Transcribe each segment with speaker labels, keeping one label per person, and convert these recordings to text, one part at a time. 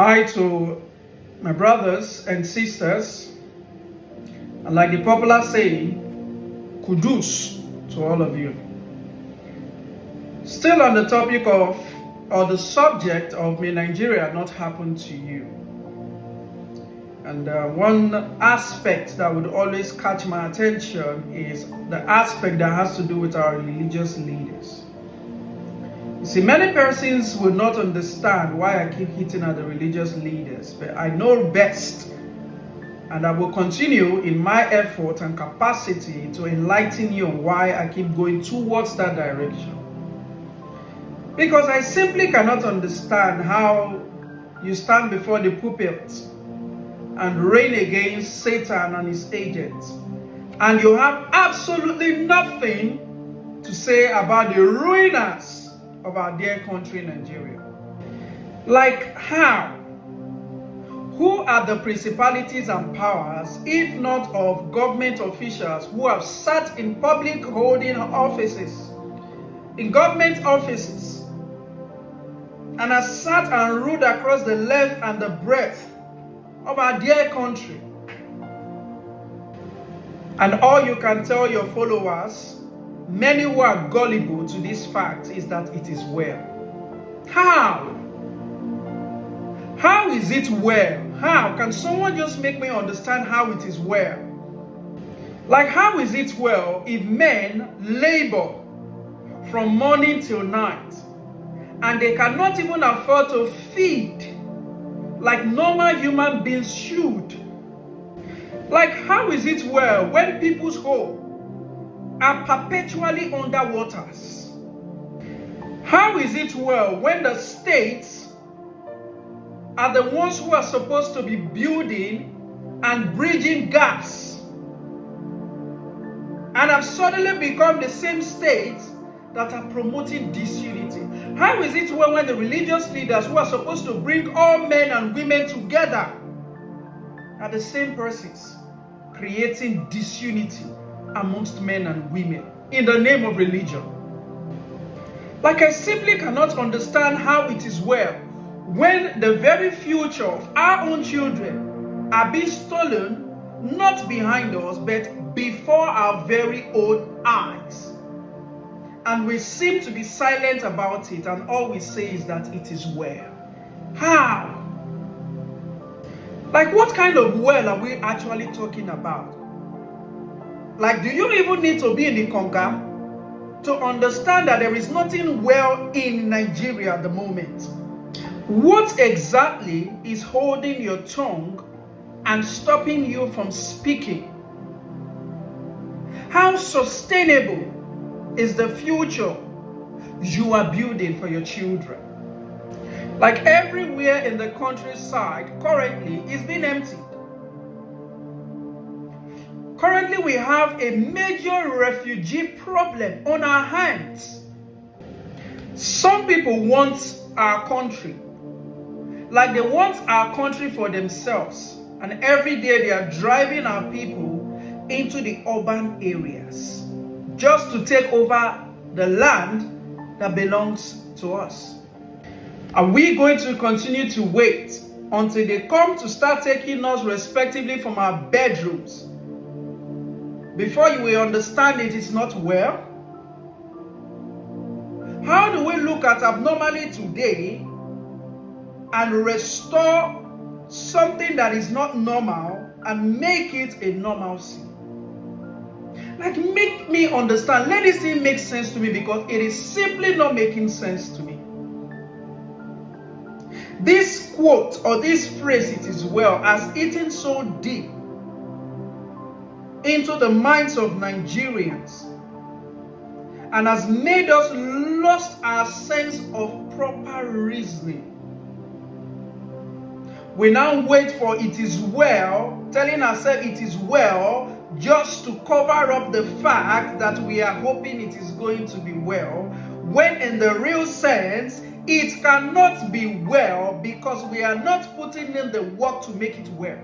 Speaker 1: Hi to my brothers and sisters, and like the popular saying, kudus to all of you. Still on the topic of, or the subject of, may Nigeria not happen to you? And one aspect that would always catch my attention is the aspect that has to do with our religious leaders. You see, many persons will not understand why I keep hitting at the religious leaders, but I know best, and I will continue in my effort and capacity to enlighten you on why I keep going towards that direction. Because I simply cannot understand how you stand before the pulpit and reign against Satan and his agents, and you have absolutely nothing to say about the ruiners of our dear country, Nigeria. Like how? Who are the principalities and powers, if not of government officials who have sat in public holding offices, in government offices, and have sat and ruled across the length and the breadth of our dear country? And all you can tell your followers, many who are gullible to this fact, is that it is well. How? How is it well? How? Can someone just make me understand how it is well? Like, how is it well if men labor from morning till night and they cannot even afford to feed like normal human beings should? Like, how is it well when people's homes are perpetually under waters? How is it well when the states are the ones who are supposed to be building and bridging gaps and have suddenly become the same states that are promoting disunity? How is it well when the religious leaders who are supposed to bring all men and women together are the same persons creating disunity amongst men and women in the name of religion? Like, I simply cannot understand how it is well when the very future of our own children are being stolen, not behind us, but before our very own eyes. And we seem to be silent about it, and all we say is that it is well. How? Like, what kind of well are we actually talking about? Like, do you even need to be in the conga to understand that there is nothing well in Nigeria at the moment? What exactly is holding your tongue and stopping you from speaking? How sustainable is the future you are building for your children? Like, everywhere in the countryside currently is being emptied. Currently, we have a major refugee problem on our hands. Some people want our country, like they want our country for themselves, and every day they are driving our people into the urban areas just to take over the land that belongs to us. Are we going to continue to wait until they come to start taking us respectively from our bedrooms before you will understand it is not well? How do we look at abnormality today and restore something that is not normal and make it a normalcy? Like, make me understand. Let this thing make sense to me, because it is simply not making sense to me. This quote or this phrase, it is well, has eaten so deep into the minds of Nigerians and has made us lost our sense of proper reasoning. We now wait for it is well, telling ourselves it is well, just to cover up the fact that we are hoping it is going to be well, when in the real sense, it cannot be well because we are not putting in the work to make it well.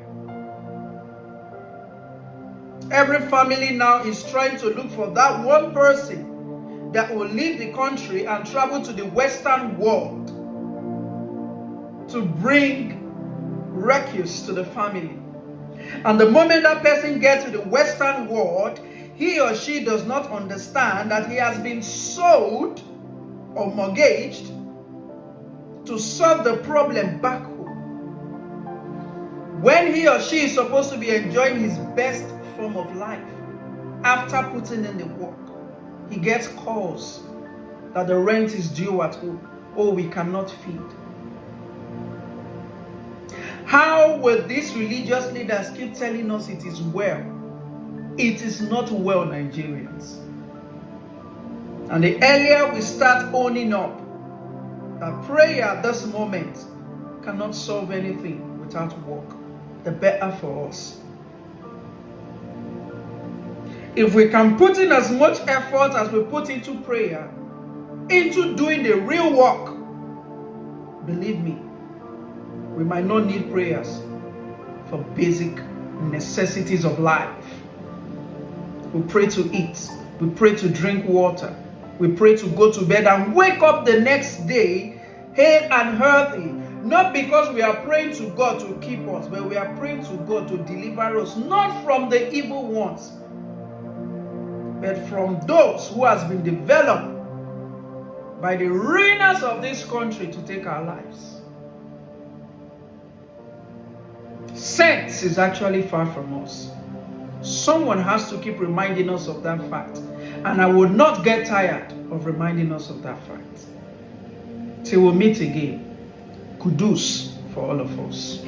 Speaker 1: Every family now is trying to look for that one person that will leave the country and travel to the Western world to bring recluse to the family. And the moment that person gets to the Western world, he or she does not understand that he has been sold or mortgaged to solve the problem back home. When he or she is supposed to be enjoying his best form of life, after putting in the work, he gets calls that the rent is due at home. Oh, we cannot feed. How will these religious leaders keep telling us it is well? It is not well, Nigerians. And the earlier we start owning up that prayer at this moment cannot solve anything without work, the better for us. If we can put in as much effort as we put into prayer, into doing the real work, believe me, we might not need prayers for basic necessities of life. We pray to eat, we pray to drink water, we pray to go to bed and wake up the next day hale and healthy. Not because we are praying to God to keep us, but we are praying to God to deliver us, not from the evil ones, but from those who has been developed by the ruiners of this country to take our lives. Sense is actually far from us. Someone has to keep reminding us of that fact, and I will not get tired of reminding us of that fact. Till we meet again, kudos for all of us.